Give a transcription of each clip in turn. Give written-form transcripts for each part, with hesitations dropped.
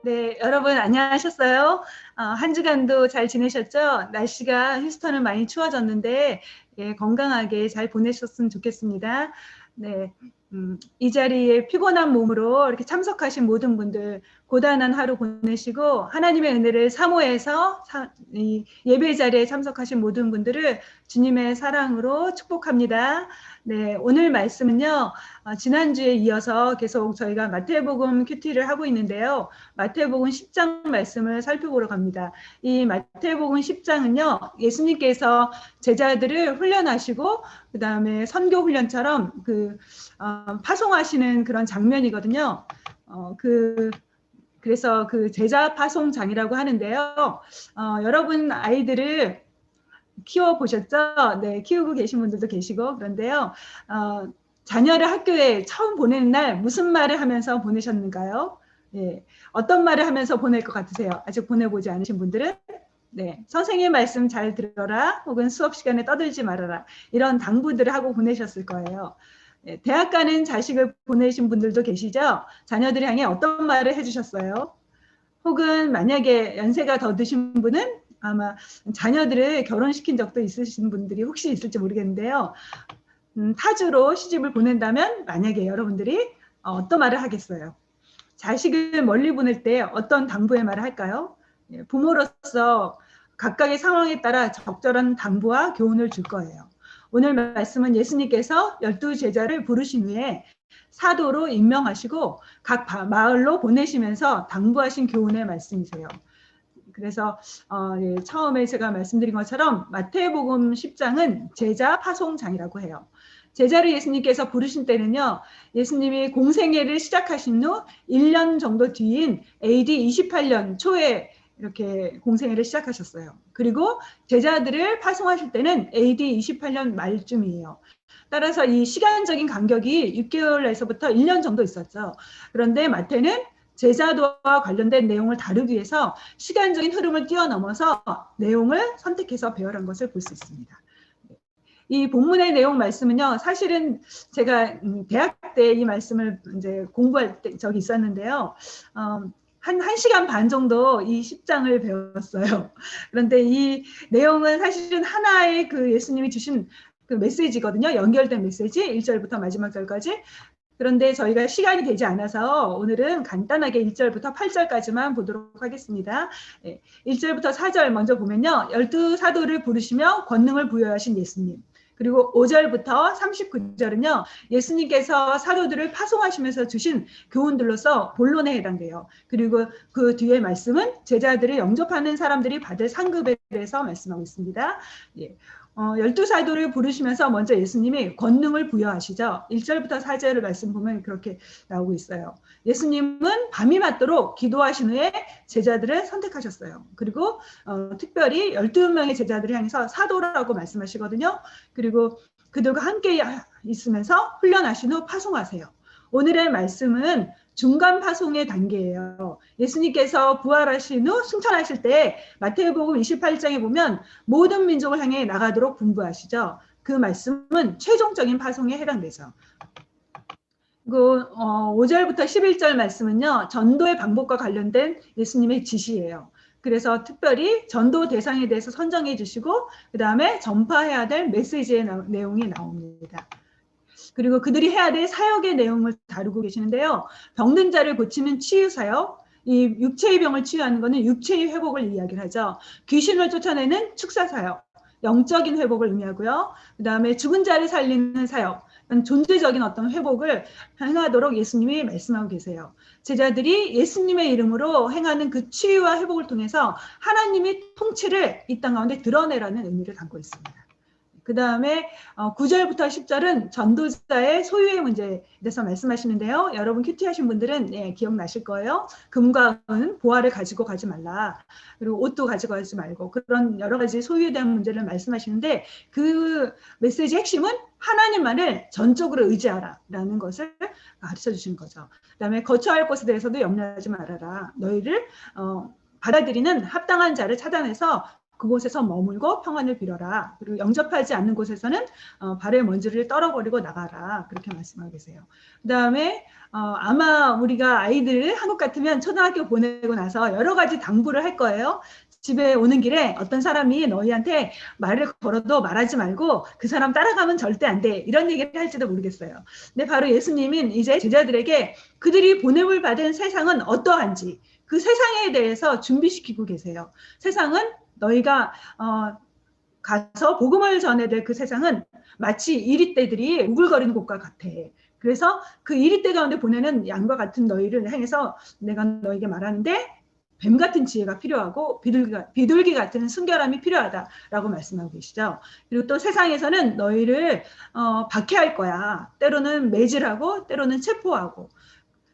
네, 여러분 안녕하셨어요? 한 주간도 잘 지내셨죠? 날씨가 휴스턴은 많이 추워졌는데 예, 건강하게 잘 보내셨으면 좋겠습니다. 네, 이 자리에 피곤한 몸으로 이렇게 참석하신 모든 분들 고단한 하루 보내시고 하나님의 은혜를 사모해서 이 예배 자리에 참석하신 모든 분들을 주님의 사랑으로 축복합니다. 네, 오늘 말씀은요. 지난주에 이어서 계속 저희가 마태복음 큐티를 하고 있는데요. 마태복음 10장 말씀을 살펴보러 갑니다. 이 마태복음 10장은요. 예수님께서 제자들을 훈련하시고 그 다음에 선교 훈련처럼 파송하시는 그런 장면이거든요. 그래서 그 제자 파송장이라고 하는데요. 여러분 아이들을 키워보셨죠? 네, 키우고 계신 분들도 계시고 그런데요. 자녀를 학교에 처음 보내는 날 무슨 말을 하면서 보내셨는가요? 예, 어떤 말을 하면서 보낼 것 같으세요? 아직 보내보지 않으신 분들은? 네, 선생님 말씀 잘 들어라 혹은 수업 시간에 떠들지 말아라 이런 당부들을 하고 보내셨을 거예요. 네, 대학 가는 자식을 보내신 분들도 계시죠? 자녀들을 향해 어떤 말을 해주셨어요? 혹은 만약에 연세가 더 드신 분은 아마 자녀들을 결혼시킨 적도 있으신 분들이 혹시 있을지 모르겠는데요. 타주로 시집을 보낸다면 만약에 여러분들이 어떤 말을 하겠어요? 자식을 멀리 보낼 때 어떤 당부의 말을 할까요? 부모로서 각각의 상황에 따라 적절한 당부와 교훈을 줄 거예요. 오늘 말씀은 예수님께서 12제자를 부르신 후에 사도로 임명하시고 각 마을로 보내시면서 당부하신 교훈의 말씀이세요. 그래서 처음에 제가 말씀드린 것처럼 마태복음 10장은 제자 파송장이라고 해요. 제자를 예수님께서 부르신 때는요. 예수님이 공생애를 시작하신 후 1년 정도 뒤인 AD 28년 초에 이렇게 공생애를 시작하셨어요. 그리고 제자들을 파송하실 때는 AD 28년 말쯤이에요. 따라서 이 시간적인 간격이 6개월에서부터 1년 정도 있었죠. 그런데 마태는 제자도와 관련된 내용을 다루기 위해서 시간적인 흐름을 뛰어넘어서 내용을 선택해서 배열한 것을 볼 수 있습니다. 이 본문의 내용 말씀은요, 사실은 제가 대학 때 이 말씀을 이제 공부할 때 적이 있었는데요. 한 시간 반 정도 이 10장을 배웠어요. 그런데 이 내용은 사실은 하나의 그 예수님이 주신 그 메시지거든요. 연결된 메시지, 1절부터 마지막 절까지. 그런데 저희가 시간이 되지 않아서 오늘은 간단하게 1절부터 8절까지만 보도록 하겠습니다. 1절부터 4절 먼저 보면요. 12사도를 부르시며 권능을 부여하신 예수님. 그리고 5절부터 39절은요. 예수님께서 사도들을 파송하시면서 주신 교훈들로서 본론에 해당돼요. 그리고 그 뒤에 말씀은 제자들을 영접하는 사람들이 받을 상급에 대해서 말씀하고 있습니다. 12사도를 부르시면서 먼저 예수님이 권능을 부여하시죠. 1절부터 4절을 말씀 보면 그렇게 나오고 있어요. 예수님은 밤이 맞도록 기도하신 후에 제자들을 선택하셨어요. 그리고 특별히 12명의 제자들을 향해서 사도라고 말씀하시거든요. 그리고 그들과 함께 있으면서 훈련하신 후 파송하세요. 오늘의 말씀은 중간 파송의 단계예요. 예수님께서 부활하신 후 승천하실 때 마태복음 28장에 보면 모든 민족을 향해 나가도록 분부하시죠. 그 말씀은 최종적인 파송에 해당되죠. 그 5절부터 11절 말씀은요. 전도의 방법과 관련된 예수님의 지시예요. 그래서 특별히 전도 대상에 대해서 선정해 주시고 그 다음에 전파해야 될 메시지의 내용이 나옵니다. 그리고 그들이 해야 될 사역의 내용을 다루고 계시는데요. 병든 자를 고치는 치유 사역, 이 육체의 병을 치유하는 것은 육체의 회복을 이야기를 하죠. 귀신을 쫓아내는 축사 사역, 영적인 회복을 의미하고요. 그 다음에 죽은 자를 살리는 사역, 존재적인 어떤 회복을 행하도록 예수님이 말씀하고 계세요. 제자들이 예수님의 이름으로 행하는 그 치유와 회복을 통해서 하나님의 통치를 이 땅 가운데 드러내라는 의미를 담고 있습니다. 그 다음에 9절부터 10절은 전도자의 소유의 문제에 대해서 말씀하시는데요. 여러분 큐티 하신 분들은 기억나실 거예요. 금과 은 보화를 가지고 가지 말라. 그리고 옷도 가지고 가지 말고 그런 여러 가지 소유에 대한 문제를 말씀하시는데 그 메시지 핵심은 하나님만을 전적으로 의지하라라는 것을 가르쳐 주시는 거죠. 그 다음에 거처할 곳에 대해서도 염려하지 말아라. 너희를 받아들이는 합당한 자를 찾아내서 그곳에서 머물고 평안을 빌어라. 그리고 영접하지 않는 곳에서는 발의 먼지를 떨어버리고 나가라. 그렇게 말씀하고 계세요. 그 다음에 아마 우리가 아이들을 한국 같으면 초등학교 보내고 나서 여러 가지 당부를 할 거예요. 집에 오는 길에 어떤 사람이 너희한테 말을 걸어도 말하지 말고 그 사람 따라가면 절대 안 돼. 이런 얘기를 할지도 모르겠어요. 근데 바로 예수님은 이제 제자들에게 그들이 보냄을 받은 세상은 어떠한지 그 세상에 대해서 준비시키고 계세요. 세상은 너희가 가서 복음을 전해야 될 그 세상은 마치 이리떼들이 우글거리는 곳과 같아. 그래서 그 이리떼 가운데 보내는 양과 같은 너희를 향해서 내가 너에게 말하는데 뱀 같은 지혜가 필요하고 비둘기 같은 순결함이 필요하다라고 말씀하고 계시죠. 그리고 또 세상에서는 너희를 박해할 거야. 때로는 매질하고 때로는 체포하고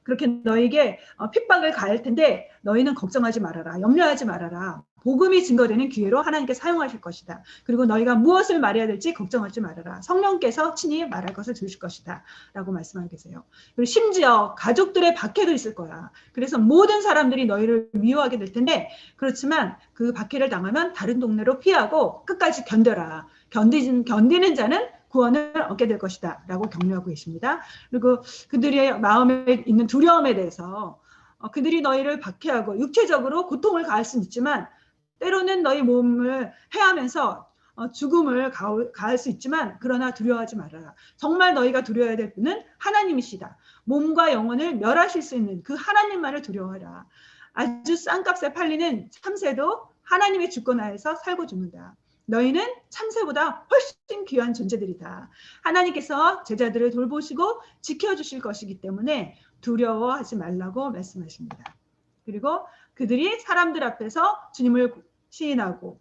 그렇게 너에게 핍박을 가할 텐데 너희는 걱정하지 말아라. 염려하지 말아라. 복음이 증거되는 기회로 하나님께 사용하실 것이다. 그리고 너희가 무엇을 말해야 될지 걱정하지 말아라. 성령께서 친히 말할 것을 주실 것이다. 라고 말씀하고 계세요. 그리고 심지어 가족들의 박해도 있을 거야. 그래서 모든 사람들이 너희를 미워하게 될 텐데 그렇지만 그 박해를 당하면 다른 동네로 피하고 끝까지 견뎌라. 견디는 자는 구원을 얻게 될 것이다. 라고 격려하고 계십니다. 그리고 그들의 마음에 있는 두려움에 대해서 그들이 너희를 박해하고 육체적으로 고통을 가할 수는 있지만 때로는 너희 몸을 해하면서 죽음을 가할 수 있지만 그러나 두려워하지 말아라. 정말 너희가 두려워해야 될 분은 하나님이시다. 몸과 영혼을 멸하실 수 있는 그 하나님만을 두려워하라. 아주 싼 값에 팔리는 참새도 하나님의 주권 하에서 살고 죽는다. 너희는 참새보다 훨씬 귀한 존재들이다. 하나님께서 제자들을 돌보시고 지켜주실 것이기 때문에 두려워하지 말라고 말씀하십니다. 그리고 그들이 사람들 앞에서 주님을 시인하고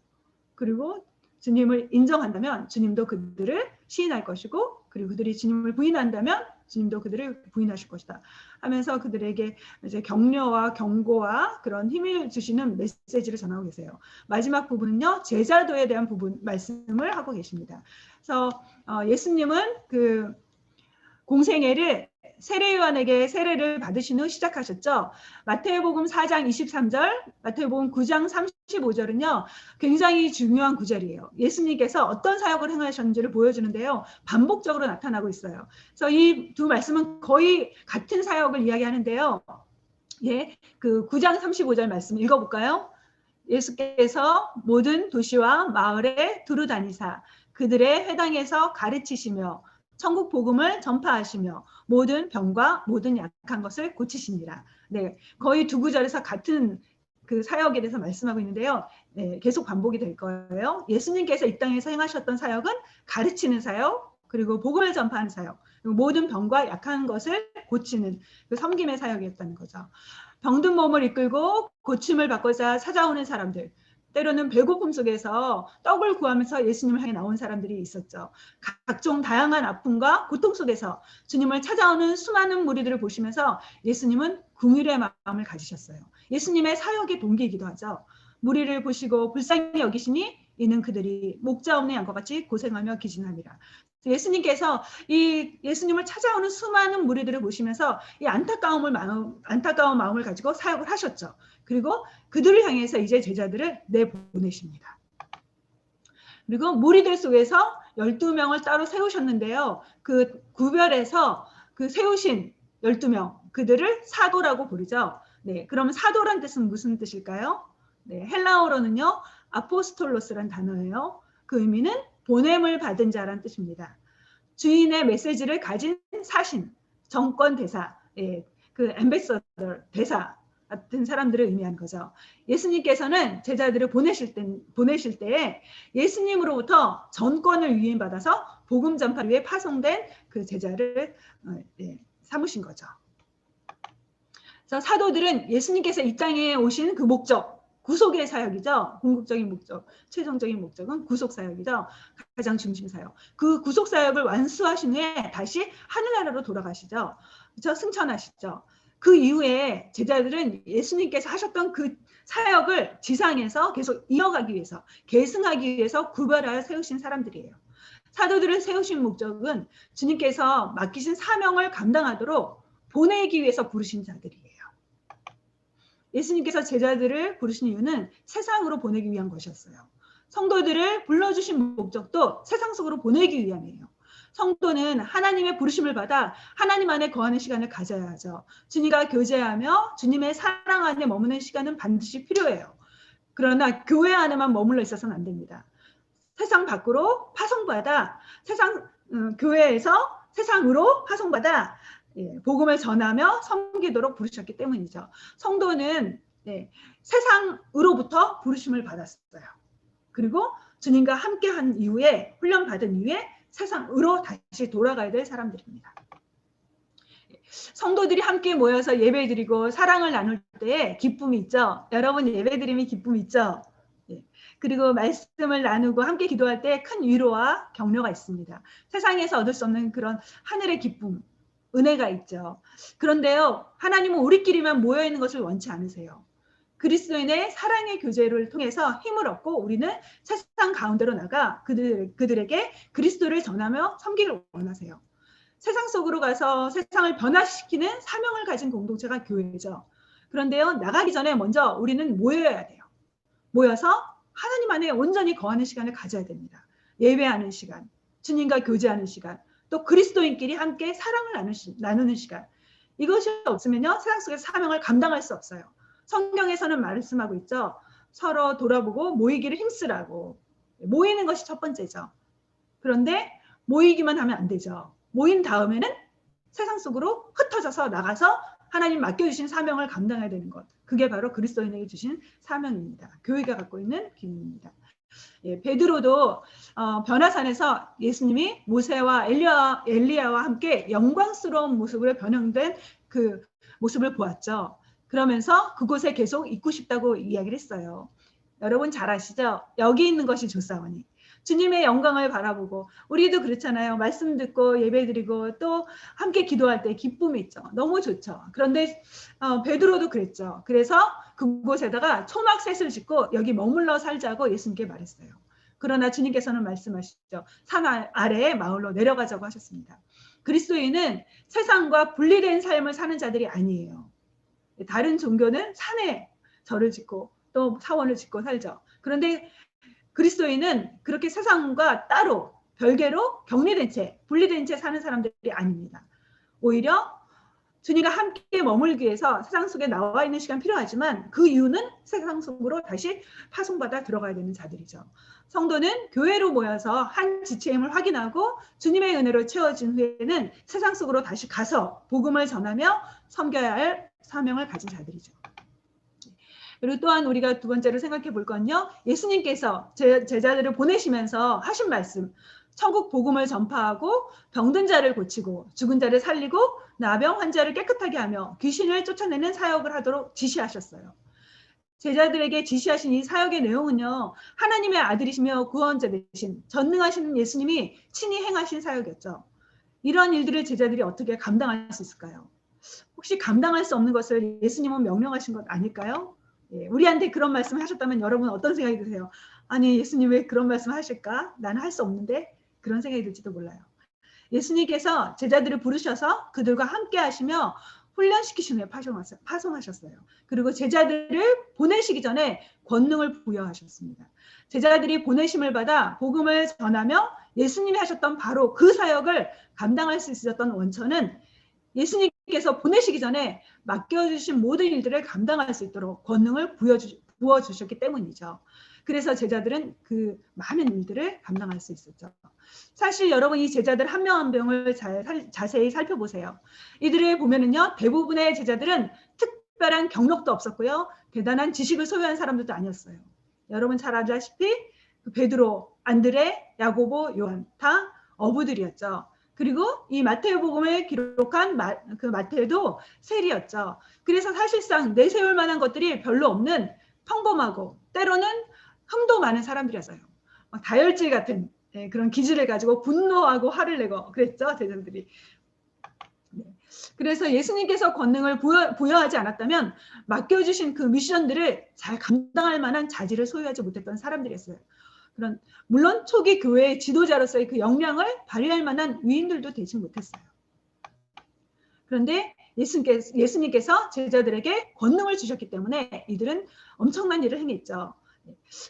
그리고 주님을 인정한다면 주님도 그들을 시인할 것이고 그리고 그들이 주님을 부인한다면 주님도 그들을 부인하실 것이다 하면서 그들에게 이제 격려와 경고와 그런 힘을 주시는 메시지를 전하고 계세요. 마지막 부분은요, 제자도에 대한 부분 말씀을 하고 계십니다. 그래서 예수님은 그 공생애를 세례요한에게 세례를 받으신 후 시작하셨죠. 마태복음 4장 23절, 마태복음 9장 35절은요. 굉장히 중요한 구절이에요. 예수님께서 어떤 사역을 행하셨는지를 보여주는데요. 반복적으로 나타나고 있어요. 그래서 이 두 말씀은 거의 같은 사역을 이야기하는데요. 예, 그 9장 35절 말씀 읽어볼까요? 예수께서 모든 도시와 마을에 두루 다니사 그들의 회당에서 가르치시며 천국 복음을 전파하시며 모든 병과 모든 약한 것을 고치시니라. 네, 거의 두 구절에서 같은 그 사역에 대해서 말씀하고 있는데요. 네, 계속 반복이 될 거예요. 예수님께서 이 땅에서 행하셨던 사역은 가르치는 사역, 그리고 복음을 전파하는 사역, 그리고 모든 병과 약한 것을 고치는 그 섬김의 사역이었다는 거죠. 병든 몸을 이끌고 고침을 받고자 찾아오는 사람들, 때로는 배고픔 속에서 떡을 구하면서 예수님을 향해 나온 사람들이 있었죠. 각종 다양한 아픔과 고통 속에서 주님을 찾아오는 수많은 무리들을 보시면서 예수님은 긍휼의 마음을 가지셨어요. 예수님의 사역의 동기이기도 하죠. 무리를 보시고 불쌍히 여기시니 이는 그들이 목자 없는 양과 같이 고생하며 기진함이라. 예수님께서 이 예수님을 찾아오는 수많은 무리들을 보시면서 이 안타까운 마음을 가지고 사역을 하셨죠. 그리고 그들을 향해서 이제 제자들을 내보내십니다. 그리고 무리들 속에서 12명을 따로 세우셨는데요. 그 구별해서 그 세우신 12명, 그들을 사도라고 부르죠. 네, 그럼 사도란 뜻은 무슨 뜻일까요? 네, 헬라어로는요, 아포스톨로스란 단어예요. 그 의미는 보냄을 받은 자란 뜻입니다. 주인의 메시지를 가진 사신, 정권 대사, 예, 그 엠베서더 대사 같은 사람들을 의미하는 거죠. 예수님께서는 제자들을 보내실 때에 예수님으로부터 전권을 위임받아서 복음 전파를 위해 파송된 그 제자를 삼으신 거죠. 그래서 사도들은 예수님께서 이 땅에 오신 그 목적, 구속의 사역이죠. 궁극적인 목적, 최종적인 목적은 구속 사역이죠. 가장 중심 사역. 그 구속 사역을 완수하신 후에 다시 하늘나라로 돌아가시죠. 그렇죠? 승천하시죠. 그 이후에 제자들은 예수님께서 하셨던 그 사역을 지상에서 계속 이어가기 위해서, 계승하기 위해서 구별하여 세우신 사람들이에요. 사도들을 세우신 목적은 주님께서 맡기신 사명을 감당하도록 보내기 위해서 부르신 자들이에요. 예수님께서 제자들을 부르신 이유는 세상으로 보내기 위한 것이었어요. 성도들을 불러주신 목적도 세상 속으로 보내기 위함이에요. 성도는 하나님의 부르심을 받아 하나님 안에 거하는 시간을 가져야 하죠. 주님과 교제하며 주님의 사랑 안에 머무는 시간은 반드시 필요해요. 그러나 교회 안에만 머물러 있어서는 안 됩니다. 세상 밖으로 파송받아 교회에서 세상으로 파송받아 복음을 전하며 섬기도록 부르셨기 때문이죠. 성도는 세상으로부터 부르심을 받았어요. 그리고 주님과 함께한 이후에 훈련받은 이후에 세상으로 다시 돌아가야 될 사람들입니다. 성도들이 함께 모여서 예배드리고 사랑을 나눌 때에 기쁨이 있죠. 여러분 예배드림이 기쁨이 있죠. 그리고 말씀을 나누고 함께 기도할 때 큰 위로와 격려가 있습니다. 세상에서 얻을 수 없는 그런 하늘의 기쁨, 은혜가 있죠. 그런데요, 하나님은 우리끼리만 모여있는 것을 원치 않으세요. 그리스도인의 사랑의 교제를 통해서 힘을 얻고 우리는 세상 가운데로 나가 그들에게 그리스도를 전하며 섬기를 원하세요. 세상 속으로 가서 세상을 변화시키는 사명을 가진 공동체가 교회죠. 그런데요, 나가기 전에 먼저 우리는 모여야 돼요. 모여서 하나님 안에 온전히 거하는 시간을 가져야 됩니다. 예배하는 시간, 주님과 교제하는 시간, 또 그리스도인끼리 함께 사랑을 나누는 시간. 이것이 없으면요, 세상 속의 사명을 감당할 수 없어요. 성경에서는 말씀하고 있죠. 서로 돌아보고 모이기를 힘쓰라고. 모이는 것이 첫 번째죠. 그런데 모이기만 하면 안 되죠. 모인 다음에는 세상 속으로 흩어져서 나가서 하나님 맡겨주신 사명을 감당해야 되는 것. 그게 바로 그리스도인에게 주신 사명입니다. 교회가 갖고 있는 기능입니다. 베드로도 변화산에서 예수님이 모세와 엘리야와 함께 영광스러운 모습으로 변형된 그 모습을 보았죠. 그러면서 그곳에 계속 있고 싶다고 이야기를 했어요. 여러분 잘 아시죠? 여기 있는 것이 좋사오니. 주님의 영광을 바라보고 우리도 그렇잖아요. 말씀 듣고 예배드리고 또 함께 기도할 때 기쁨이 있죠. 너무 좋죠. 그런데 베드로도 그랬죠. 그래서 그곳에다가 초막셋을 짓고 여기 머물러 살자고 예수님께 말했어요. 그러나 주님께서는 말씀하시죠. 산 아래에 마을로 내려가자고 하셨습니다. 그리스도인은 세상과 분리된 삶을 사는 자들이 아니에요. 다른 종교는 산에 절을 짓고 또 사원을 짓고 살죠. 그런데 그리스도인은 그렇게 세상과 따로 별개로 격리된 채 분리된 채 사는 사람들이 아닙니다. 오히려 주님과 함께 머물기 위해서 세상 속에 나와 있는 시간 필요하지만 그 이유는 세상 속으로 다시 파송받아 들어가야 되는 자들이죠. 성도는 교회로 모여서 한 지체임을 확인하고 주님의 은혜로 채워진 후에는 세상 속으로 다시 가서 복음을 전하며 섬겨야 할 사명을 가진 자들이죠. 그리고 또한 우리가 두 번째로 생각해 볼 건요. 예수님께서 제자들을 보내시면서 하신 말씀. 천국 복음을 전파하고 병든 자를 고치고 죽은 자를 살리고 나병 환자를 깨끗하게 하며 귀신을 쫓아내는 사역을 하도록 지시하셨어요. 제자들에게 지시하신 이 사역의 내용은요. 하나님의 아들이시며 구원자 되신 전능하신 예수님이 친히 행하신 사역이었죠. 이러한 일들을 제자들이 어떻게 감당할 수 있을까요? 혹시 감당할 수 없는 것을 예수님은 명령하신 것 아닐까요? 우리한테 그런 말씀을 하셨다면 여러분 어떤 생각이 드세요? 아니 예수님 왜 그런 말씀 하실까? 나는 할 수 없는데 그런 생각이 들지도 몰라요. 예수님께서 제자들을 부르셔서 그들과 함께 하시며 훈련시키신 후에 파송하셨어요. 그리고 제자들을 보내시기 전에 권능을 부여하셨습니다. 제자들이 보내심을 받아 복음을 전하며 예수님이 하셨던 바로 그 사역을 감당할 수 있었던 원천은 예수님께서 보내시기 전에 맡겨주신 모든 일들을 감당할 수 있도록 권능을 부어주셨기 때문이죠. 그래서 제자들은 그 많은 일들을 감당할 수 있었죠. 사실 여러분 이 제자들 한 명 한 명을 자세히 살펴보세요. 이들을 보면은요 대부분의 제자들은 특별한 경력도 없었고요. 대단한 지식을 소유한 사람들도 아니었어요. 여러분 잘 아시다시피 베드로, 안드레, 야고보, 요한 다 어부들이었죠. 그리고 이 마태복음을 기록한 그 마태도 세리였죠. 그래서 사실상 내세울 만한 것들이 별로 없는 평범하고 때로는 흠도 많은 사람들이었어요. 다혈질 같은 그런 기질을 가지고 분노하고 화를 내고 그랬죠. 제자들이. 그래서 예수님께서 권능을 부여하지 않았다면 맡겨주신 그 미션들을 잘 감당할 만한 자질을 소유하지 못했던 사람들이었어요. 물론 초기 교회의 지도자로서의 그 역량을 발휘할 만한 위인들도 되지 못했어요. 그런데 예수님께서 제자들에게 권능을 주셨기 때문에 이들은 엄청난 일을 행했죠.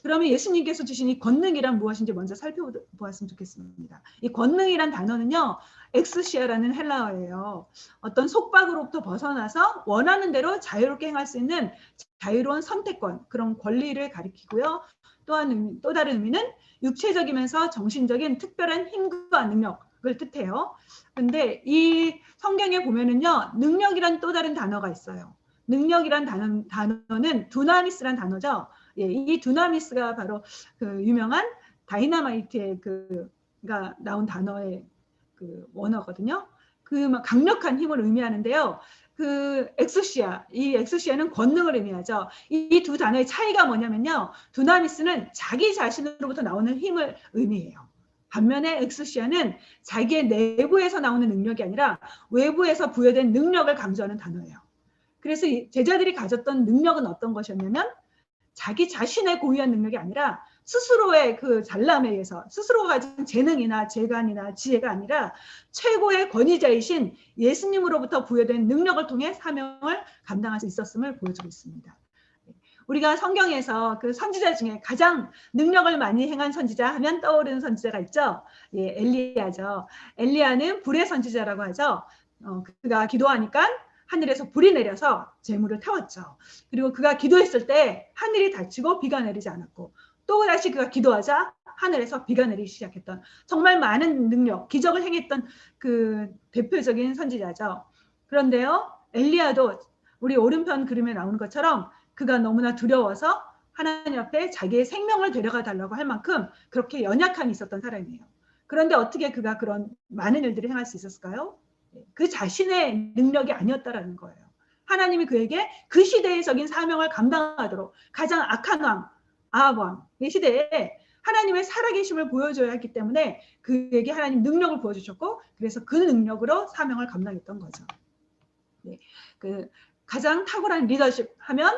그러면 예수님께서 주신 이 권능이란 무엇인지 먼저 살펴보았으면 좋겠습니다. 이 권능이란 단어는요, 엑스시아라는 헬라어예요. 어떤 속박으로부터 벗어나서 원하는 대로 자유롭게 행할 수 있는 자유로운 선택권, 그런 권리를 가리키고요. 또 다른 의미는 육체적이면서 정신적인 특별한 힘과 능력을 뜻해요. 근데 이 성경에 보면은요, 능력이란 또 다른 단어가 있어요. 능력이란 단어는 두나미스란 단어죠. 예, 이 두나미스가 바로 그 유명한 다이너마이트의 그가 나온 단어의 그 원어거든요. 그 강력한 힘을 의미하는데요. 그 엑소시아, 이 엑소시아는 권능을 의미하죠. 이 두 단어의 차이가 뭐냐면요. 두나미스는 자기 자신으로부터 나오는 힘을 의미해요. 반면에 엑소시아는 자기의 내부에서 나오는 능력이 아니라 외부에서 부여된 능력을 강조하는 단어예요. 그래서 제자들이 가졌던 능력은 어떤 것이었냐면 자기 자신의 고유한 능력이 아니라 스스로의 그 잘남에 의해서 스스로가 가진 재능이나 재간이나 지혜가 아니라 최고의 권위자이신 예수님으로부터 부여된 능력을 통해 사명을 감당할 수 있었음을 보여주고 있습니다. 우리가 성경에서 그 선지자 중에 가장 능력을 많이 행한 선지자 하면 떠오르는 선지자가 있죠. 예, 엘리야죠. 엘리야는 불의 선지자라고 하죠. 그가 기도하니까 하늘에서 불이 내려서 재물을 태웠죠. 그리고 그가 기도했을 때 하늘이 닫히고 비가 내리지 않았고 또 다시 그가 기도하자 하늘에서 비가 내리기 시작했던 정말 많은 능력, 기적을 행했던 그 대표적인 선지자죠. 그런데요, 엘리야도 우리 오른편 그림에 나오는 것처럼 그가 너무나 두려워서 하나님 앞에 자기의 생명을 데려가 달라고 할 만큼 그렇게 연약함이 있었던 사람이에요. 그런데 어떻게 그가 그런 많은 일들을 행할 수 있었을까요? 그 자신의 능력이 아니었다라는 거예요. 하나님이 그에게 그 시대적인 사명을 감당하도록 가장 악한 왕, 아합 왕의 시대에 하나님의 살아계심을 보여줘야 했기 때문에 그에게 하나님 능력을 보여주셨고 그래서 그 능력으로 사명을 감당했던 거죠. 네, 그 가장 탁월한 리더십 하면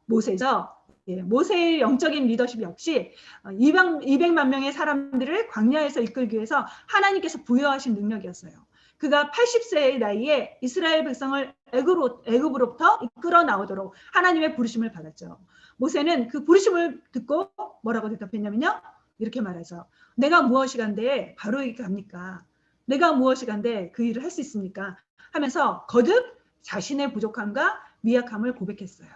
모세죠. 예, 모세의 영적인 리더십 역시 200만 명의 사람들을 광야에서 이끌기 위해서 하나님께서 부여하신 능력이었어요. 그가 80세의 나이에 이스라엘 백성을 애굽으로부터 이끌어 나오도록 하나님의 부르심을 받았죠. 모세는 그 부르심을 듣고 뭐라고 대답했냐면요. 이렇게 말하죠. 내가 무엇이간데 바로에게 갑니까? 내가 무엇이간데 그 일을 할 수 있습니까? 하면서 거듭 자신의 부족함과 미약함을 고백했어요.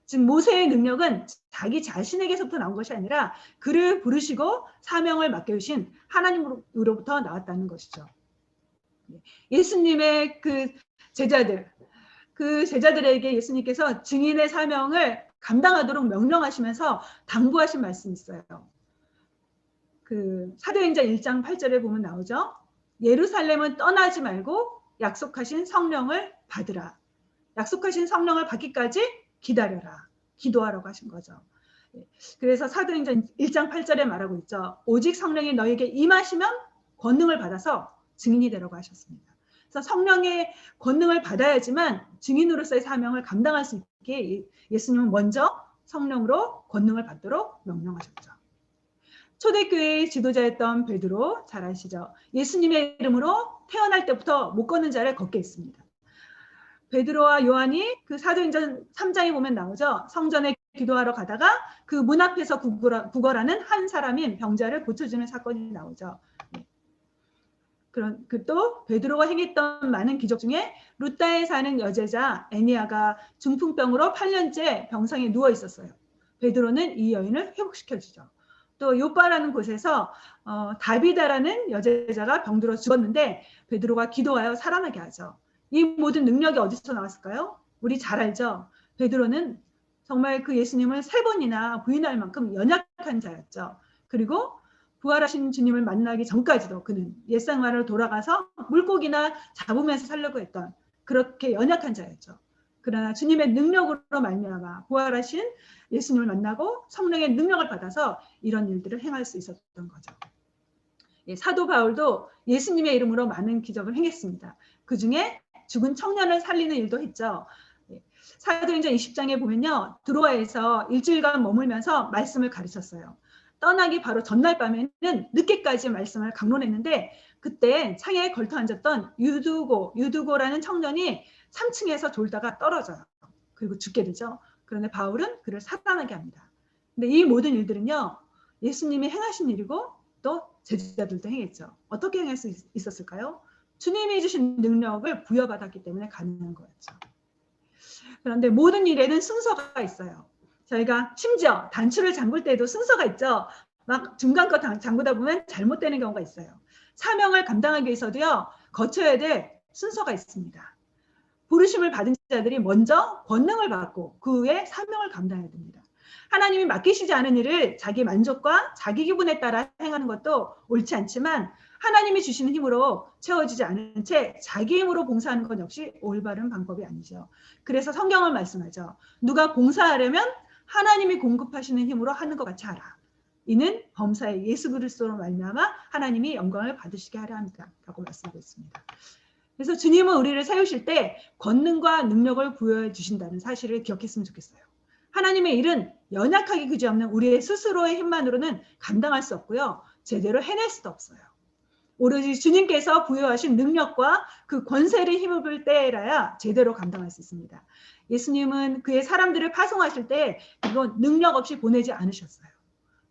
즉 모세의 능력은 자기 자신에게서부터 나온 것이 아니라 그를 부르시고 사명을 맡겨주신 하나님으로부터 나왔다는 것이죠. 예수님의 그 제자들에게 예수님께서 증인의 사명을 감당하도록 명령하시면서 당부하신 말씀이 있어요. 그 사도행전 1장 8절에 보면 나오죠. 예루살렘은 떠나지 말고 약속하신 성령을 받으라. 약속하신 성령을 받기까지 기다려라. 기도하라고 하신 거죠. 그래서 사도행전 1장 8절에 말하고 있죠. 오직 성령이 너에게 임하시면 권능을 받아서 증인이 되라고 하셨습니다. 그래서 성령의 권능을 받아야지만 증인으로서의 사명을 감당할 수 있게 예수님은 먼저 성령으로 권능을 받도록 명령하셨죠. 초대교회의 지도자였던 베드로 잘 아시죠? 예수님의 이름으로 태어날 때부터 못 걷는 자를 걷게 했습니다. 베드로와 요한이 그 사도행전 3장에 보면 나오죠. 성전에 기도하러 가다가 그 문 앞에서 구걸하는 한 사람인 병자를 고쳐주는 사건이 나오죠. 또 베드로가 행했던 많은 기적 중에 루다에 사는 여제자 애니아가 중풍병으로 8년째 병상에 누워 있었어요. 베드로는 이 여인을 회복시켜주죠. 또 요빠라는 곳에서 다비다라는 여제자가 병들어 죽었는데 베드로가 기도하여 살아나게 하죠. 이 모든 능력이 어디서 나왔을까요? 우리 잘 알죠. 베드로는 정말 그 예수님을 3번이나 부인할 만큼 연약한 자였죠. 그리고 부활하신 주님을 만나기 전까지도 그는 옛생활로 돌아가서 물고기나 잡으면서 살려고 했던 그렇게 연약한 자였죠. 그러나 주님의 능력으로 말미암아 부활하신 예수님을 만나고 성령의 능력을 받아서 이런 일들을 행할 수 있었던 거죠. 사도 바울도 예수님의 이름으로 많은 기적을 행했습니다. 그중에 죽은 청년을 살리는 일도 했죠. 사도행전 20장에 보면요. 드로아에서 일주일간 머물면서 말씀을 가르쳤어요. 떠나기 바로 전날 밤에는 늦게까지 말씀을 강론했는데 그때 창에 걸터 앉았던 유두고라는 청년이 3층에서 졸다가 떨어져요. 그리고 죽게 되죠. 그런데 바울은 그를 살아나게 합니다. 근데 이 모든 일들은요, 예수님이 행하신 일이고 또 제자들도 행했죠. 어떻게 행할 수 있었을까요? 주님이 주신 능력을 부여받았기 때문에 가능한 거였죠. 그런데 모든 일에는 순서가 있어요. 저희가 심지어 단추를 잠글 때도 순서가 있죠. 막 중간 거 잠그다 보면 잘못되는 경우가 있어요. 사명을 감당하기 위해서도요, 거쳐야 될 순서가 있습니다. 부르심을 받은 자들이 먼저 권능을 받고 그 후에 사명을 감당해야 됩니다. 하나님이 맡기시지 않은 일을 자기 만족과 자기 기분에 따라 행하는 것도 옳지 않지만 하나님이 주시는 힘으로 채워지지 않은 채 자기 힘으로 봉사하는 것 역시 올바른 방법이 아니죠. 그래서 성경을 말씀하죠. 누가 봉사하려면 하나님이 공급하시는 힘으로 하는 것 같이 하라. 이는 범사의 예수 그리스도로 말미암아 하나님이 영광을 받으시게 하려 합니다. 라고 말씀하고 있습니다. 그래서 주님은 우리를 세우실 때 권능과 능력을 부여해 주신다는 사실을 기억했으면 좋겠어요. 하나님의 일은 연약하기 그지없는 우리의 스스로의 힘만으로는 감당할 수 없고요. 제대로 해낼 수도 없어요. 오로지 주님께서 부여하신 능력과 그 권세를 힘입을 때라야 제대로 감당할 수 있습니다. 예수님은 그의 사람들을 파송하실 때 이건 능력 없이 보내지 않으셨어요.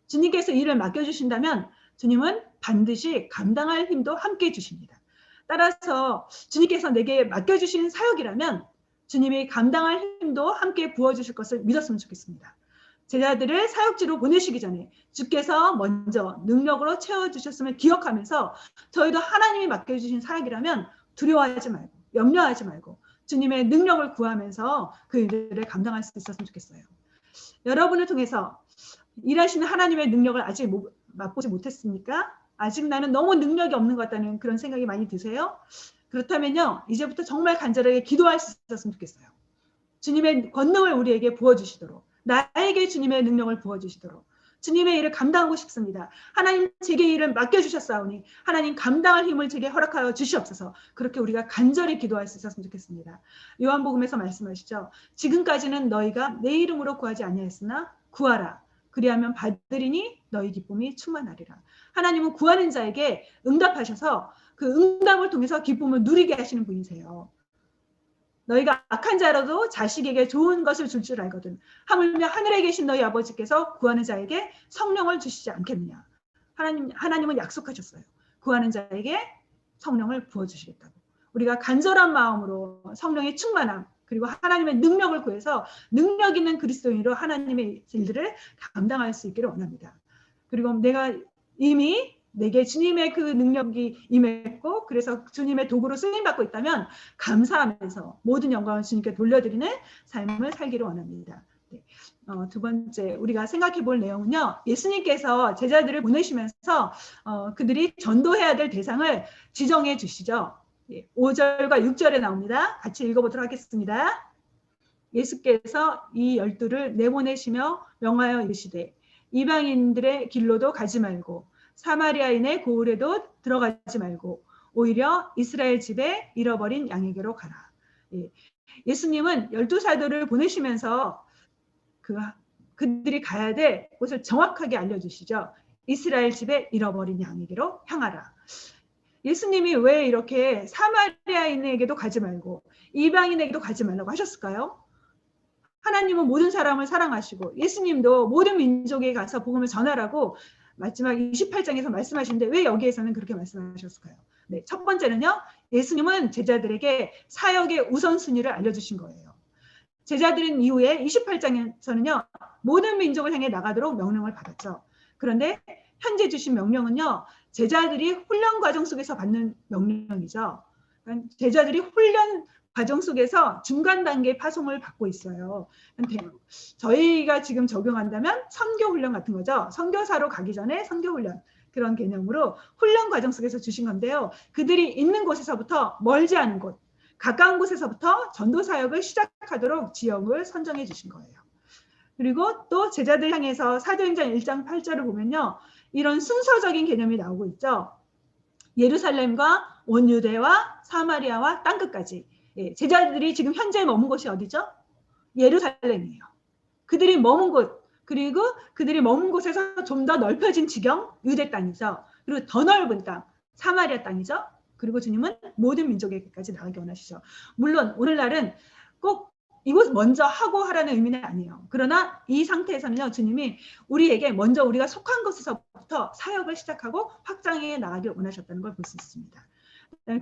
주님께서 일을 맡겨주신다면 주님은 반드시 감당할 힘도 함께 주십니다. 따라서 주님께서 내게 맡겨주신 사역이라면 주님이 감당할 힘도 함께 부어주실 것을 믿었으면 좋겠습니다. 제자들을 사역지로 보내시기 전에 주께서 먼저 능력으로 채워주셨음을 기억하면서 저희도 하나님이 맡겨주신 사역이라면 두려워하지 말고 염려하지 말고 주님의 능력을 구하면서 그 일들을 감당할 수 있었으면 좋겠어요. 여러분을 통해서 일하시는 하나님의 능력을 아직 맛보지 못했습니까? 아직 나는 너무 능력이 없는 것 같다는 그런 생각이 많이 드세요? 그렇다면요, 이제부터 정말 간절하게 기도할 수 있었으면 좋겠어요. 주님의 권능을 우리에게 부어주시도록, 나에게 주님의 능력을 부어주시도록, 주님의 일을 감당하고 싶습니다. 하나님 제게 일을 맡겨주셨사오니 하나님 감당할 힘을 제게 허락하여 주시옵소서. 그렇게 우리가 간절히 기도할 수 있었으면 좋겠습니다. 요한복음에서 말씀하시죠. 지금까지는 너희가 내 이름으로 구하지 아니하였으나 구하라. 그리하면 받으리니 너희 기쁨이 충만하리라. 하나님은 구하는 자에게 응답하셔서 그 응답을 통해서 기쁨을 누리게 하시는 분이세요. 너희가 악한 자라도 자식에게 좋은 것을 줄 줄 알거든. 하물며 하늘에 계신 너희 아버지께서 구하는 자에게 성령을 주시지 않겠느냐. 하나님은 약속하셨어요. 구하는 자에게 성령을 부어주시겠다고. 우리가 간절한 마음으로 성령의 충만함 그리고 하나님의 능력을 구해서 능력 있는 그리스도인으로 하나님의 일들을 감당할 수 있기를 원합니다. 그리고 내가 이미 내게 주님의 그 능력이 임했고 그래서 주님의 도구로 쓰임받고 있다면 감사하면서 모든 영광을 주님께 돌려드리는 삶을 살기를 원합니다. 네. 두 번째 우리가 생각해 볼 내용은요. 예수님께서 제자들을 보내시면서 그들이 전도해야 될 대상을 지정해 주시죠. 5절과 6절에 나옵니다. 같이 읽어보도록 하겠습니다. 예수께서 이 12를 내보내시며 명하여 이르시되 이방인들의 길로도 가지 말고 사마리아인의 고을에도 들어가지 말고 오히려 이스라엘 집에 잃어버린 양에게로 가라. 예수님은 12사도를 보내시면서 그들이 가야 될 곳을 정확하게 알려주시죠. 이스라엘 집에 잃어버린 양에게로 향하라. 예수님이 왜 이렇게 사마리아인에게도 가지 말고 이방인에게도 가지 말라고 하셨을까요? 하나님은 모든 사람을 사랑하시고 예수님도 모든 민족에 가서 복음을 전하라고 마지막 28장에서 말씀하시는데 왜 여기에서는 그렇게 말씀하셨을까요? 네, 첫 번째는요. 예수님은 제자들에게 사역의 우선순위를 알려주신 거예요. 제자들인 이후에 28장에서는요. 모든 민족을 향해 나가도록 명령을 받았죠. 그런데 현재 주신 명령은요. 제자들이 훈련 과정 속에서 받는 명령이죠. 그러니까 제자들이 훈련 과정 속에서 중간 단계 파송을 받고 있어요. 저희가 지금 적용한다면 선교훈련 같은 거죠. 선교사로 가기 전에 선교훈련 그런 개념으로 훈련 과정 속에서 주신 건데요. 그들이 있는 곳에서부터 멀지 않은 곳, 가까운 곳에서부터 전도 사역을 시작하도록 지역을 선정해 주신 거예요. 그리고 또 제자들 향해서 사도행전 1장 8절을 보면요. 이런 순서적인 개념이 나오고 있죠. 예루살렘과 온 유대와 사마리아와 땅끝까지. 제자들이 지금 현재 머문 곳이 어디죠? 예루살렘이에요. 그들이 머문 곳, 그리고 그들이 머문 곳에서 좀 더 넓혀진 지경, 유대 땅이죠. 그리고 더 넓은 땅, 사마리아 땅이죠. 그리고 주님은 모든 민족에게까지 나가기 원하시죠. 물론 오늘날은 꼭 이곳 먼저 하고 하라는 의미는 아니에요. 그러나 이 상태에서는요, 주님이 우리에게 먼저 우리가 속한 곳에서부터 사역을 시작하고 확장해 나가길 원하셨다는 걸 볼 수 있습니다.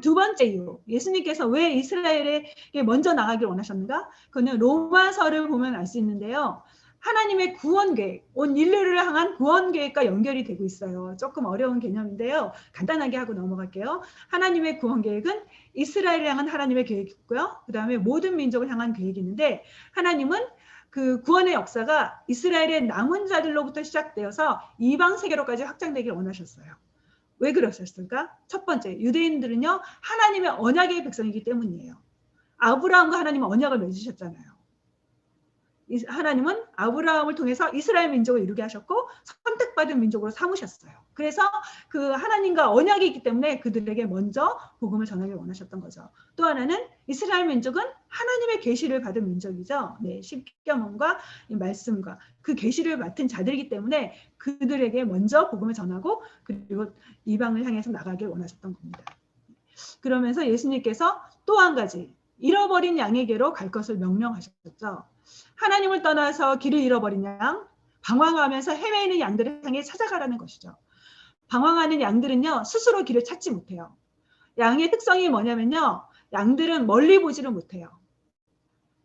두 번째 이유, 예수님께서 왜 이스라엘에게 먼저 나가길 원하셨는가? 그거는 로마서를 보면 알 수 있는데요. 하나님의 구원 계획, 온 인류를 향한 구원 계획과 연결이 되고 있어요. 조금 어려운 개념인데요. 간단하게 하고 넘어갈게요. 하나님의 구원 계획은 이스라엘을 향한 하나님의 계획이고요. 그 다음에 모든 민족을 향한 계획이 있는데, 하나님은 그 구원의 역사가 이스라엘의 남은 자들로부터 시작되어서 이방 세계로까지 확장되길 원하셨어요. 왜 그러셨을까? 첫 번째, 유대인들은요, 하나님의 언약의 백성이기 때문이에요. 아브라함과 하나님은 언약을 맺으셨잖아요. 하나님은 아브라함을 통해서 이스라엘 민족을 이루게 하셨고 선택받은 민족으로 삼으셨어요. 그래서 그 하나님과 언약이 있기 때문에 그들에게 먼저 복음을 전하길 원하셨던 거죠. 또 하나는 이스라엘 민족은 하나님의 계시를 받은 민족이죠. 네, 십계명과 말씀과 그 계시를 맡은 자들이기 때문에 그들에게 먼저 복음을 전하고 그리고 이방을 향해서 나가길 원하셨던 겁니다. 그러면서 예수님께서 또 한 가지 잃어버린 양에게로 갈 것을 명령하셨죠. 하나님을 떠나서 길을 잃어버린 양, 방황하면서 헤매이는 양들을 향해 찾아가라는 것이죠. 방황하는 양들은요, 스스로 길을 찾지 못해요. 양의 특성이 뭐냐면요, 양들은 멀리 보지를 못해요.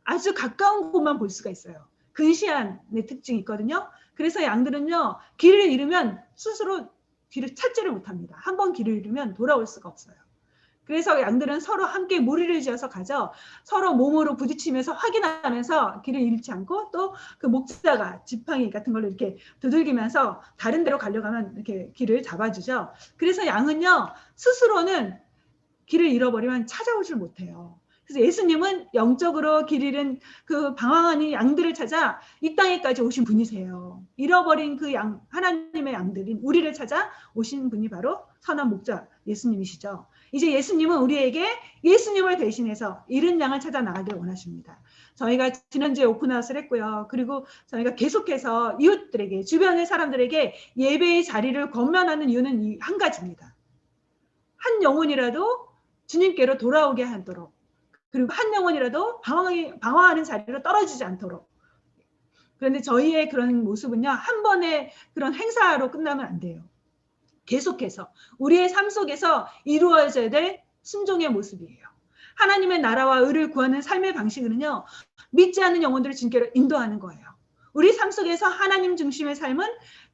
아주 가까운 곳만 볼 수가 있어요. 근시안의 특징이 있거든요. 그래서 양들은요, 길을 잃으면 스스로 길을 찾지를 못합니다. 한번 길을 잃으면 돌아올 수가 없어요. 그래서 양들은 서로 함께 무리를 지어서 가죠. 서로 몸으로 부딪히면서 확인하면서 길을 잃지 않고 또 그 목자가 지팡이 같은 걸로 이렇게 두들기면서 다른 데로 가려고 하면 이렇게 길을 잡아주죠. 그래서 양은요, 스스로는 길을 잃어버리면 찾아오질 못해요. 그래서 예수님은 영적으로 길 잃은 그 방황하는 양들을 찾아 이 땅에까지 오신 분이세요. 잃어버린 그 양, 하나님의 양들인 우리를 찾아 오신 분이 바로 선한 목자 예수님이시죠. 이제 예수님은 우리에게 예수님을 대신해서 잃은 양을 찾아 나가길 원하십니다. 저희가 지난주에 오픈하우스를 했고요. 그리고 저희가 계속해서 이웃들에게, 주변의 사람들에게 예배의 자리를 권면하는 이유는 한 가지입니다. 한 영혼이라도 주님께로 돌아오게 하도록, 그리고 한 영혼이라도 방황하는 자리로 떨어지지 않도록. 그런데 저희의 그런 모습은요, 한 번의 그런 행사로 끝나면 안 돼요. 계속해서 우리의 삶 속에서 이루어져야 될 순종의 모습이에요. 하나님의 나라와 의를 구하는 삶의 방식은요, 믿지 않는 영혼들을 주님께로 인도하는 거예요. 우리 삶 속에서 하나님 중심의 삶은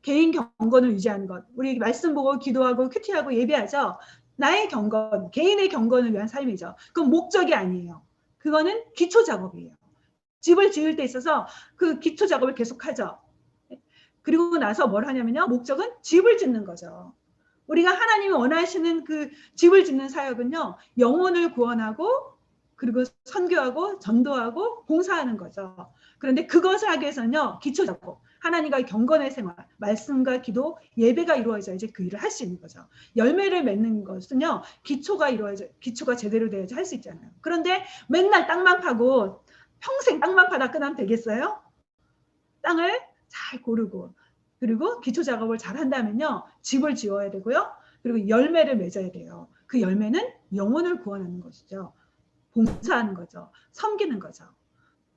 개인 경건을 유지하는 것. 우리 말씀 보고 기도하고 큐티하고 예배하죠. 나의 경건, 개인의 경건을 위한 삶이죠. 그건 목적이 아니에요. 그거는 기초 작업이에요. 집을 지을 때 있어서 그 기초 작업을 계속하죠. 그리고 나서 뭘 하냐면요, 목적은 집을 짓는 거죠. 우리가 하나님이 원하시는 그 집을 짓는 사역은요, 영혼을 구원하고 그리고 선교하고 전도하고 봉사하는 거죠. 그런데 그것을 하기 위해서는요, 기초 작업, 하나님과의 경건의 생활, 말씀과 기도, 예배가 이루어져야지 그 일을 할 수 있는 거죠. 열매를 맺는 것은요, 기초가 제대로 돼야지 할 수 있잖아요. 그런데 맨날 땅만 파고 평생 땅만 파다 끝나면 되겠어요? 땅을 잘 고르고 그리고 기초 작업을 잘 한다면요, 집을 지어야 되고요. 그리고 열매를 맺어야 돼요. 그 열매는 영혼을 구원하는 것이죠. 봉사하는 거죠. 섬기는 거죠.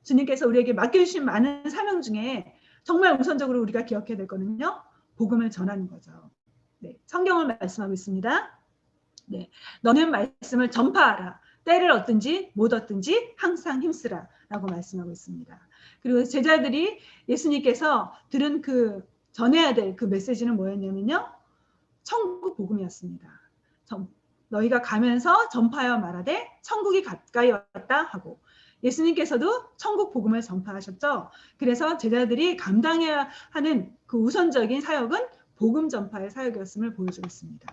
주님께서 우리에게 맡겨주신 많은 사명 중에 정말 우선적으로 우리가 기억해야 될 거는요, 복음을 전하는 거죠. 네, 성경을 말씀하고 있습니다. 네, 너는 말씀을 전파하라. 때를 얻든지 못 얻든지 항상 힘쓰라 라고 말씀하고 있습니다. 그리고 제자들이 예수님께서 들은 그 전해야 될 그 메시지는 뭐였냐면요, 천국 복음이었습니다. 너희가 가면서 전파하여 말하되 천국이 가까이 왔다 하고, 예수님께서도 천국 복음을 전파하셨죠. 그래서 제자들이 감당해야 하는 그 우선적인 사역은 복음 전파의 사역이었음을 보여주겠습니다.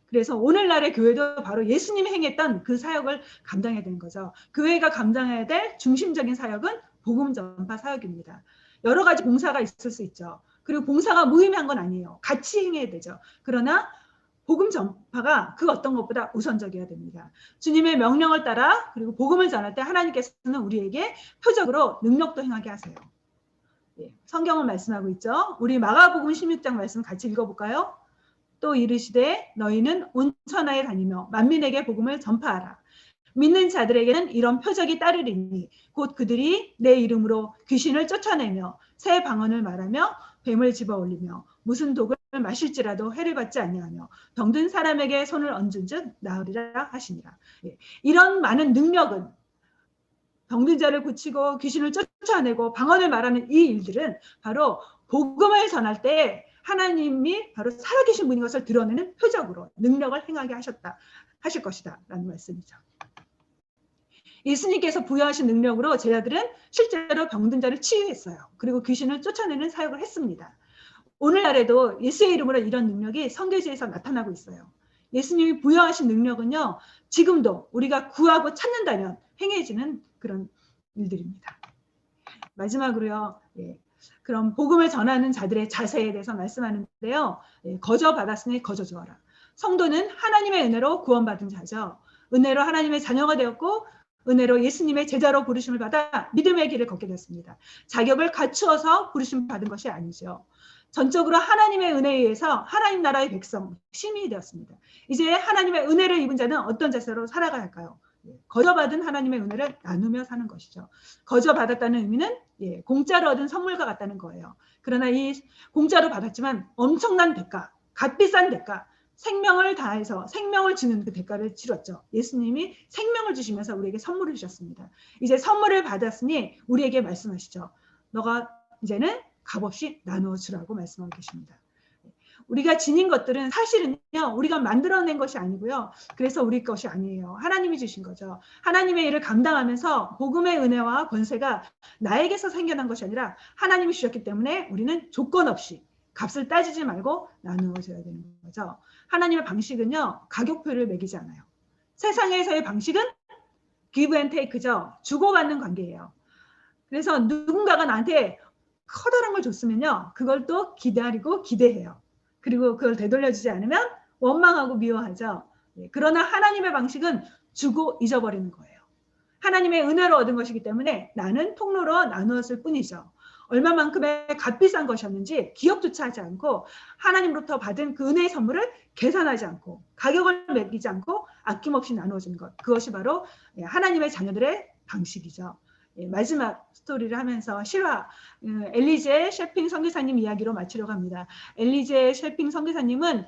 그래서 오늘날의 교회도 바로 예수님이 행했던 그 사역을 감당해야 되는 거죠. 교회가 감당해야 될 중심적인 사역은 복음 전파 사역입니다. 여러 가지 봉사가 있을 수 있죠. 그리고 봉사가 무의미한 건 아니에요. 같이 행해야 되죠. 그러나 복음 전파가 그 어떤 것보다 우선적이어야 됩니다. 주님의 명령을 따라 그리고 복음을 전할 때 하나님께서는 우리에게 표적으로 능력도 행하게 하세요. 네, 성경은 말씀하고 있죠. 우리 마가복음 16장 말씀 같이 읽어볼까요? 또 이르시되 너희는 온 천하에 다니며 만민에게 복음을 전파하라. 믿는 자들에게는 이런 표적이 따르리니 곧 그들이 내 이름으로 귀신을 쫓아내며 새 방언을 말하며 뱀을 집어올리며 무슨 독을 마실지라도 해를 받지 아니하며 병든 사람에게 손을 얹은 즉 나으리라 하시니라. 이런 많은 능력은, 병든 자를 고치고 귀신을 쫓아내고 방언을 말하는 이 일들은 바로 복음을 전할 때 하나님이 바로 살아계신 분인 것을 드러내는 표적으로 능력을 행하게 하실 것이다 라는 말씀이죠. 예수님께서 부여하신 능력으로 제자들은 실제로 병든 자를 치유했어요. 그리고 귀신을 쫓아내는 사역을 했습니다. 오늘날에도 예수의 이름으로 이런 능력이 선교지에서 나타나고 있어요. 예수님이 부여하신 능력은요, 지금도 우리가 구하고 찾는다면 행해지는 그런 일들입니다. 마지막으로요, 그럼 복음을 전하는 자들의 자세에 대해서 말씀하는데요. 거저 받았으니 거저 주어라. 성도는 하나님의 은혜로 구원받은 자죠. 은혜로 하나님의 자녀가 되었고 은혜로 예수님의 제자로 부르심을 받아 믿음의 길을 걷게 됐습니다. 자격을 갖추어서 부르심 받은 것이 아니죠. 전적으로 하나님의 은혜에 의해서 하나님 나라의 백성, 시민이 되었습니다. 이제 하나님의 은혜를 입은 자는 어떤 자세로 살아가야 할까요? 거저받은 하나님의 은혜를 나누며 사는 것이죠. 거저받았다는 의미는 공짜로 얻은 선물과 같다는 거예요. 그러나 이 공짜로 받았지만 엄청난 대가, 값비싼 대가, 생명을 다해서 생명을 주는 그 대가를 치렀죠. 예수님이 생명을 주시면서 우리에게 선물을 주셨습니다. 이제 선물을 받았으니 우리에게 말씀하시죠. 너가 이제는 값없이 나누어 주라고 말씀하고 계십니다. 우리가 지닌 것들은 사실은요, 우리가 만들어낸 것이 아니고요. 그래서 우리 것이 아니에요. 하나님이 주신 거죠. 하나님의 일을 감당하면서 복음의 은혜와 권세가 나에게서 생겨난 것이 아니라 하나님이 주셨기 때문에 우리는 조건 없이 값을 따지지 말고 나누어 줘야 되는 거죠. 하나님의 방식은요, 가격표를 매기지 않아요. 세상에서의 방식은 give and take죠. 주고받는 관계예요. 그래서 누군가가 나한테 커다란 걸 줬으면요, 그걸 또 기다리고 기대해요. 그리고 그걸 되돌려주지 않으면 원망하고 미워하죠. 그러나 하나님의 방식은 주고 잊어버리는 거예요. 하나님의 은혜로 얻은 것이기 때문에 나는 통로로 나누었을 뿐이죠. 얼마만큼의 값비싼 것이었는지 기억조차 하지 않고 하나님으로부터 받은 그 은혜의 선물을 계산하지 않고 가격을 매기지 않고 아낌없이 나누어주는 것. 그것이 바로 하나님의 자녀들의 방식이죠. 마지막 스토리를 하면서 실화, 엘리제 셰핑 선교사님 이야기로 마치려고 합니다. 엘리제 셰핑 선교사님은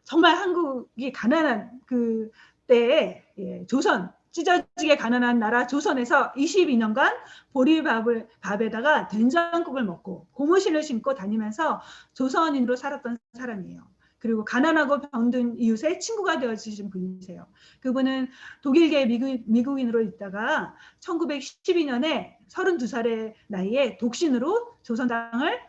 정말 한국이 가난한 그 때에 조선, 찢어지게 가난한 나라 조선에서 22년간 보리밥에다가 된장국을 먹고 고무신을 신고 다니면서 조선인으로 살았던 사람이에요. 그리고 가난하고 병든 이웃의 친구가 되어주신 분이세요. 그분은 독일계 미국인으로 있다가 1912년에 32살의 나이에 독신으로 조선 땅을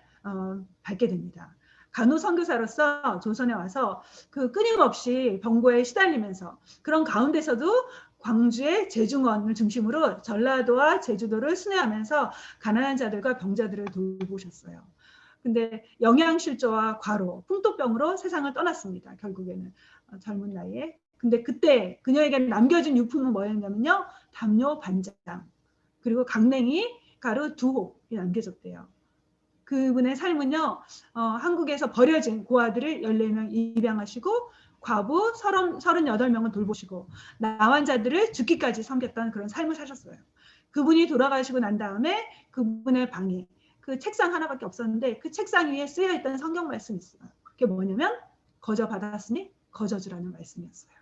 밟게 됩니다. 간호 선교사로서 조선에 와서 그 끊임없이 병고에 시달리면서 그런 가운데서도 광주의 제중원을 중심으로 전라도와 제주도를 순회하면서 가난한 자들과 병자들을 돌보셨어요. 근데 영양실조와 과로, 풍토병으로 세상을 떠났습니다. 결국에는 젊은 나이에. 근데 그때 그녀에게 남겨진 유품은 뭐였냐면요. 담요 반장, 그리고 강냉이 가루 2호이 남겨졌대요. 그분의 삶은요. 한국에서 버려진 고아들을 14명 입양하시고 과부 38명을 돌보시고 나환자들을 죽기까지 섬겼던 그런 삶을 사셨어요. 그분이 돌아가시고 난 다음에 그분의 방에 그 책상 하나밖에 없었는데 그 책상 위에 쓰여있던 성경 말씀이 있어요. 그게 뭐냐면 거저 받았으니 거저 주라는 말씀이었어요.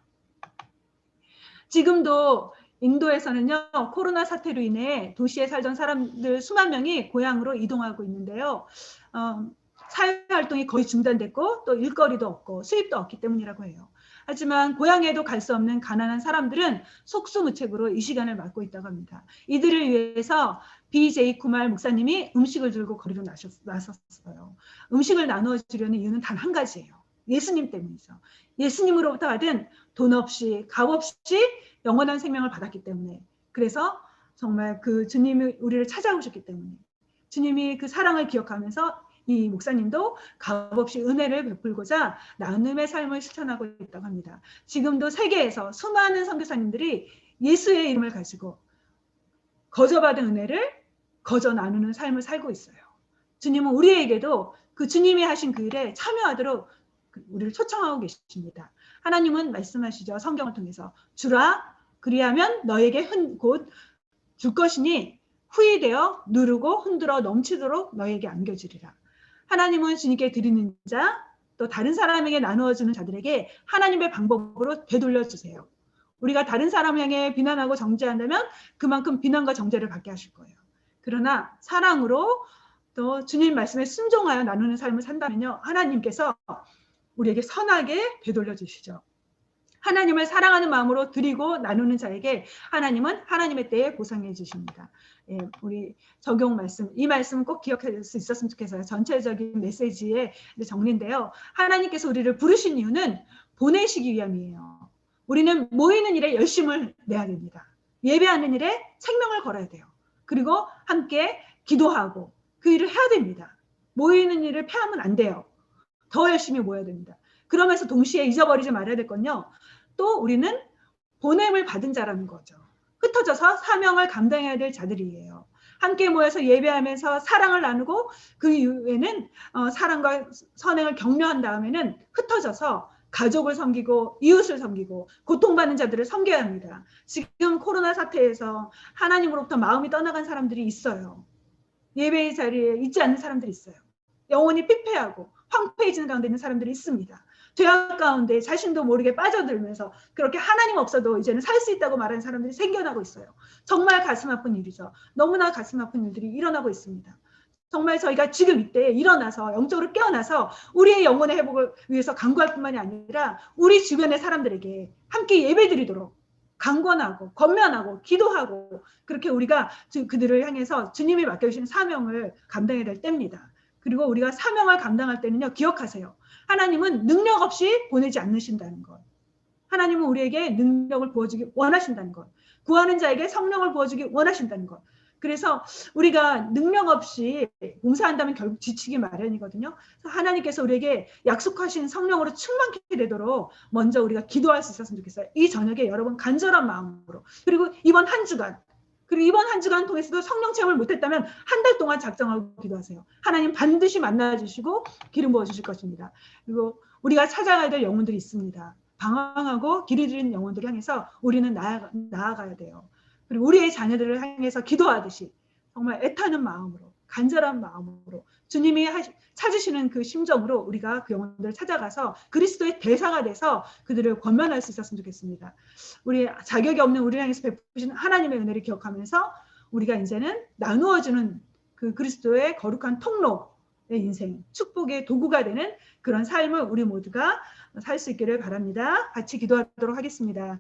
지금도 인도에서는요, 코로나 사태로 인해 도시에 살던 사람들 수만 명이 고향으로 이동하고 있는데요. 사회활동이 거의 중단됐고 또 일거리도 없고 수입도 없기 때문이라고 해요. 하지만 고향에도 갈 수 없는 가난한 사람들은 속수무책으로 이 시간을 맞고 있다고 합니다. 이들을 위해서 BJ 쿠말 목사님이 음식을 들고 거리로 나섰어요. 음식을 나누어 주려는 이유는 단 한 가지예요. 예수님 때문이죠. 예수님으로부터 받은 돈 없이 값 없이 영원한 생명을 받았기 때문에, 그래서 정말 그 주님이 우리를 찾아오셨기 때문에 주님이 그 사랑을 기억하면서 이 목사님도 값없이 은혜를 베풀고자 나눔의 삶을 실천하고 있다고 합니다. 지금도 세계에서 수많은 선교사님들이 예수의 이름을 가지고 거저받은 은혜를 거저 나누는 삶을 살고 있어요. 주님은 우리에게도 그 주님이 하신 그 일에 참여하도록 우리를 초청하고 계십니다. 하나님은 말씀하시죠. 성경을 통해서 주라 그리하면 너에게 곧 줄 것이니 후히 되어 누르고 흔들어 넘치도록 너에게 안겨주리라. 하나님은 주님께 드리는 자, 또 다른 사람에게 나누어주는 자들에게 하나님의 방법으로 되돌려 주세요. 우리가 다른 사람 향해 비난하고 정죄한다면 그만큼 비난과 정죄를 받게 하실 거예요. 그러나 사랑으로 또 주님 말씀에 순종하여 나누는 삶을 산다면요, 하나님께서 우리에게 선하게 되돌려 주시죠. 하나님을 사랑하는 마음으로 드리고 나누는 자에게 하나님은 하나님의 때에 보상해 주십니다. 예, 우리 적용 말씀, 이 말씀 꼭 기억할 수 있었으면 좋겠어요. 전체적인 메시지의 정리인데요. 하나님께서 우리를 부르신 이유는 보내시기 위함이에요. 우리는 모이는 일에 열심을 내야 됩니다. 예배하는 일에 생명을 걸어야 돼요. 그리고 함께 기도하고 그 일을 해야 됩니다. 모이는 일을 패하면 안 돼요. 더 열심히 모여야 됩니다. 그러면서 동시에 잊어버리지 말아야 될 건요. 또 우리는 보냄을 받은 자라는 거죠. 흩어져서 사명을 감당해야 될 자들이에요. 함께 모여서 예배하면서 사랑을 나누고 그 이후에는 사랑과 선행을 격려한 다음에는 흩어져서 가족을 섬기고 이웃을 섬기고 고통받는 자들을 섬겨야 합니다. 지금 코로나 사태에서 하나님으로부터 마음이 떠나간 사람들이 있어요. 예배의 자리에 있지 않는 사람들이 있어요. 영혼이 피폐하고 황폐해지는 가운데 있는 사람들이 있습니다. 죄악 가운데 자신도 모르게 빠져들면서 그렇게 하나님 없어도 이제는 살 수 있다고 말하는 사람들이 생겨나고 있어요. 정말 가슴 아픈 일이죠. 너무나 가슴 아픈 일들이 일어나고 있습니다. 정말 저희가 지금 이때 일어나서 영적으로 깨어나서 우리의 영혼의 회복을 위해서 간구할 뿐만이 아니라 우리 주변의 사람들에게 함께 예배드리도록 강권하고 권면하고 기도하고 그렇게 우리가 그들을 향해서 주님이 맡겨주신 사명을 감당해야 될 때입니다. 그리고 우리가 사명을 감당할 때는요, 기억하세요. 하나님은 능력 없이 보내지 않으신다는 것. 하나님은 우리에게 능력을 부어주기 원하신다는 것. 구하는 자에게 성령을 부어주기 원하신다는 것. 그래서 우리가 능력 없이 봉사한다면 결국 지치기 마련이거든요. 하나님께서 우리에게 약속하신 성령으로 충만케 되도록 먼저 우리가 기도할 수 있었으면 좋겠어요. 이 저녁에 여러분 간절한 마음으로. 그리고 이번 한 주간 통해서도 성령 체험을 못했다면 한 달 동안 작정하고 기도하세요. 하나님 반드시 만나주시고 기름 부어주실 것입니다. 그리고 우리가 찾아가야 될 영혼들이 있습니다. 방황하고 길 잃은 영혼들을 향해서 우리는 나아가야 돼요. 그리고 우리의 자녀들을 향해서 기도하듯이 정말 애타는 마음으로 간절한 마음으로 주님이 찾으시는 그 심정으로 우리가 그 영혼들을 찾아가서 그리스도의 대사가 돼서 그들을 권면할 수 있었으면 좋겠습니다. 우리 자격이 없는 우리를 향해서 베푸신 하나님의 은혜를 기억하면서 우리가 이제는 나누어주는 그 그리스도의 거룩한 통로의 인생, 축복의 도구가 되는 그런 삶을 우리 모두가 살 수 있기를 바랍니다. 같이 기도하도록 하겠습니다.